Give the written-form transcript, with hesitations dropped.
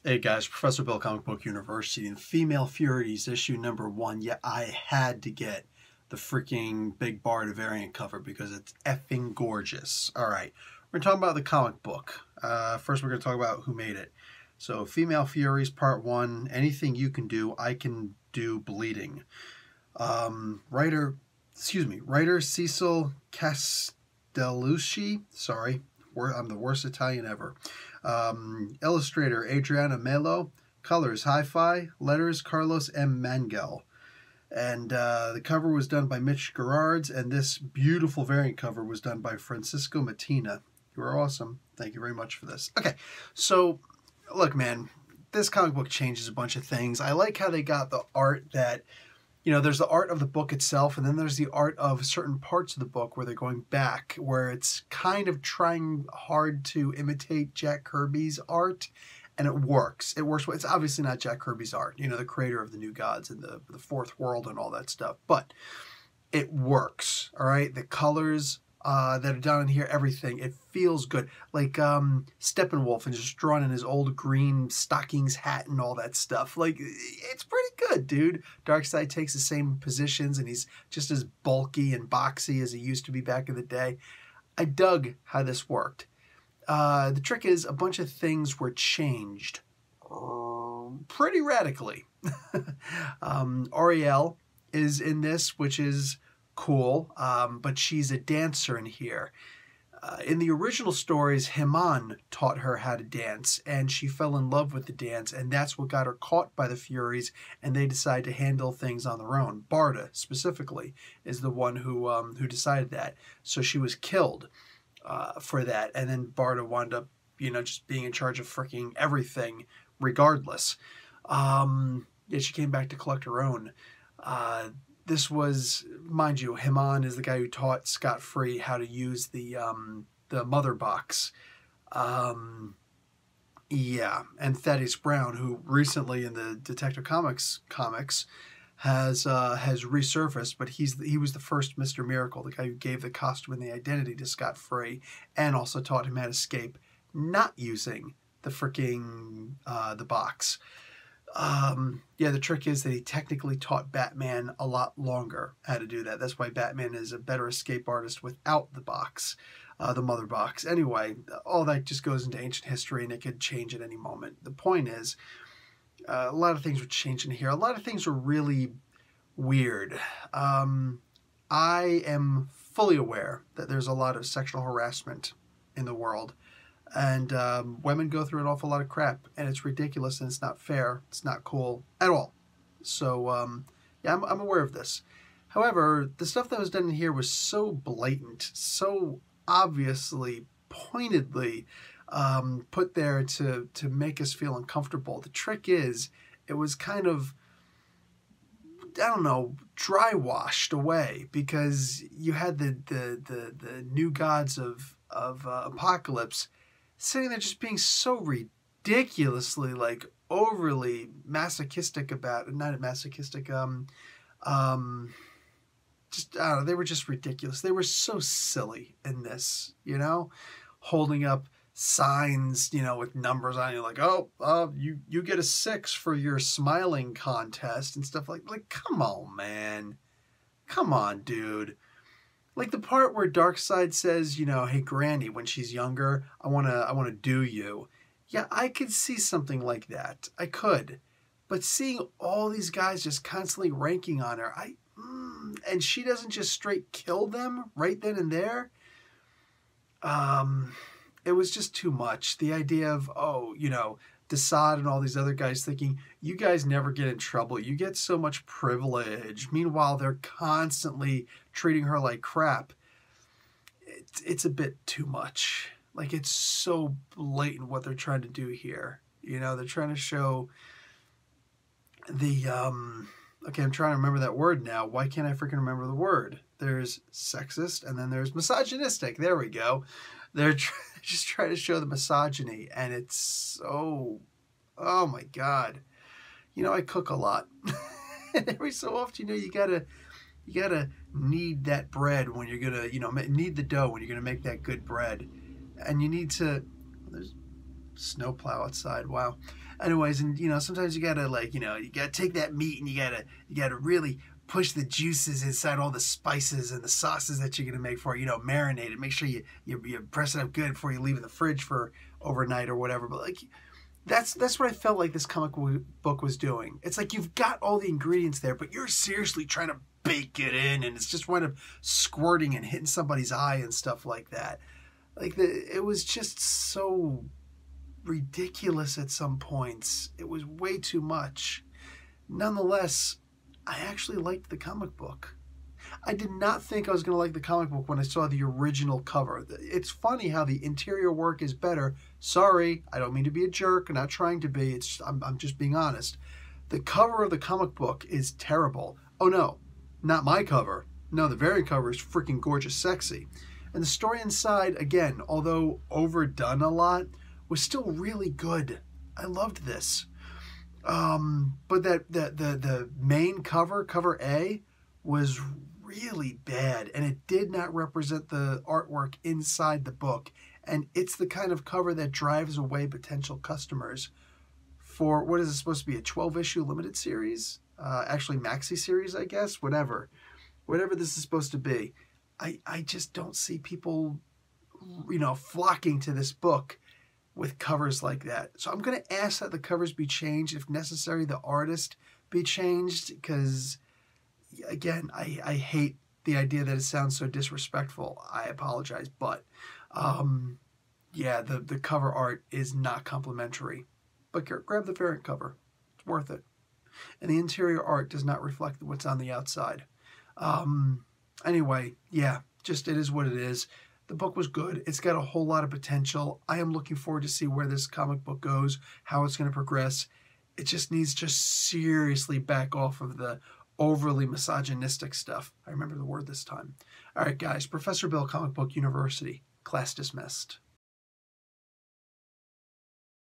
Hey guys, Professor Bill, Comic Book University, and Female Furies issue #1. Yeah, I had to get the freaking Big Barda variant cover because it's effing gorgeous. All right, we're talking about the comic book. First, we're going to talk about who made it. So, Female Furies Part 1, anything you can do, I can do bleeding. Writer Cecil Castellucci. Sorry, I'm the worst Italian ever. Illustrator Adriana Melo. Colors Hi-Fi. Letters Carlos M. Mangel. And the cover was done by Mitch Gerards, and this beautiful variant cover was done by Francisco Matina. You are awesome. Thank you very much for this. Okay, so look, man, this comic book changes a bunch of things. I like how they got the art that, there's the art of the book itself, and then there's the art of certain parts of the book where they're going back, where it's kind of trying hard to imitate Jack Kirby's art, and it works. It works. It's obviously not Jack Kirby's art, the creator of the New Gods and the Fourth World and all that stuff, but it works, all right? The colors that are down in here, everything, it feels good. Like Steppenwolf and just drawn in his old green stockings hat and all that stuff. Like, it's pretty good, dude. Darkseid takes the same positions, and he's just as bulky and boxy as he used to be back in the day. I dug how this worked. The trick is a bunch of things were changed pretty radically. Ariel is in this, which is cool, but she's a dancer in here. In the original stories, Haman taught her how to dance, and she fell in love with the dance, and that's what got her caught by the Furies, and they decided to handle things on their own. Barda, specifically, is the one who decided that. So she was killed for that, and then Barda wound up, just being in charge of freaking everything, regardless. Yeah, she came back to collect her own. This was, mind you, Haman is the guy who taught Scott Free how to use the mother box. Yeah, and Thaddeus Brown, who recently in the Detective Comics has resurfaced, but he was the first Mr. Miracle, the guy who gave the costume and the identity to Scott Free, and also taught him how to escape, not using the freaking the box. Yeah, the trick is that he technically taught Batman a lot longer how to do that. That's why Batman is a better escape artist without the box, the mother box. Anyway, all that just goes into ancient history, and it could change at any moment. The point is, a lot of things were changing here. A lot of things were really weird. I am fully aware that there's a lot of sexual harassment in the world. And women go through an awful lot of crap, and it's ridiculous, and it's not fair. It's not cool at all. So, yeah, I'm aware of this. However, the stuff that was done in here was so blatant, so obviously, pointedly put there to make us feel uncomfortable. The trick is, it was kind of, I don't know, dry washed away, because you had the new gods of Apocalypse sitting there just being so ridiculously, like, overly masochistic about, not masochistic, just, I don't know, they were just ridiculous. They were so silly in this, holding up signs, with numbers on it, like, you get a 6 for your smiling contest and stuff like, come on, man. Come on, dude. Like the part where Darkseid says, hey, Granny, when she's younger, I wanna do you. Yeah, I could see something like that. I could. But seeing all these guys just constantly ranking on her, and she doesn't just straight kill them right then and there, it was just too much. The idea of, Desaad and all these other guys thinking, you guys never get in trouble. You get so much privilege. Meanwhile, they're constantly treating her like crap. It's a bit too much. Like, it's so blatant what they're trying to do here. They're trying to show the, okay, I'm trying to remember that word now. Why can't I freaking remember the word? There's sexist, and then there's misogynistic. There we go. They're just trying to show the misogyny, and it's so, oh my God. I cook a lot. And every so often, you gotta knead that bread when you're gonna, knead the dough when you're gonna make that good bread. And you need to, snowplow outside. Wow. Anyways, and sometimes you gotta you gotta take that meat and you gotta really push the juices inside all the spices and the sauces that you're gonna make for it. Marinate it. Make sure you press it up good before you leave it in the fridge for overnight or whatever. But that's what I felt like this comic book was doing. It's like you've got all the ingredients there, but you're seriously trying to bake it in, and it's just wind up squirting and hitting somebody's eye and stuff like that. It was just so ridiculous at some points. It was way too much. Nonetheless, I actually liked the comic book. I did not think I was going to like the comic book when I saw the original cover. It's funny how the interior work is better. Sorry, I don't mean to be a jerk. I'm not trying to be. I'm just being honest. The cover of the comic book is terrible. Oh no, not my cover. No, the variant cover is freaking gorgeous, sexy. And the story inside, again, although overdone a lot, was still really good. I loved this. But the main cover A, was really bad, and it did not represent the artwork inside the book. And it's the kind of cover that drives away potential customers for, what is it supposed to be, a 12-issue limited series? Actually, maxi series, I guess, whatever this is supposed to be. I just don't see people, flocking to this book with covers like that. So I'm going to ask that the covers be changed. If necessary, the artist be changed, because, again, I hate the idea that it sounds so disrespectful. I apologize, but yeah, the cover art is not complimentary. But grab the variant cover. It's worth it. And the interior art does not reflect what's on the outside. Anyway, yeah, just it is what it is. The book was good. It's got a whole lot of potential. I am looking forward to see where this comic book goes, how it's going to progress. It just needs to seriously back off of the overly misogynistic stuff. I remember the word this time. All right, guys. Professor Bill, Comic Book University. Class dismissed.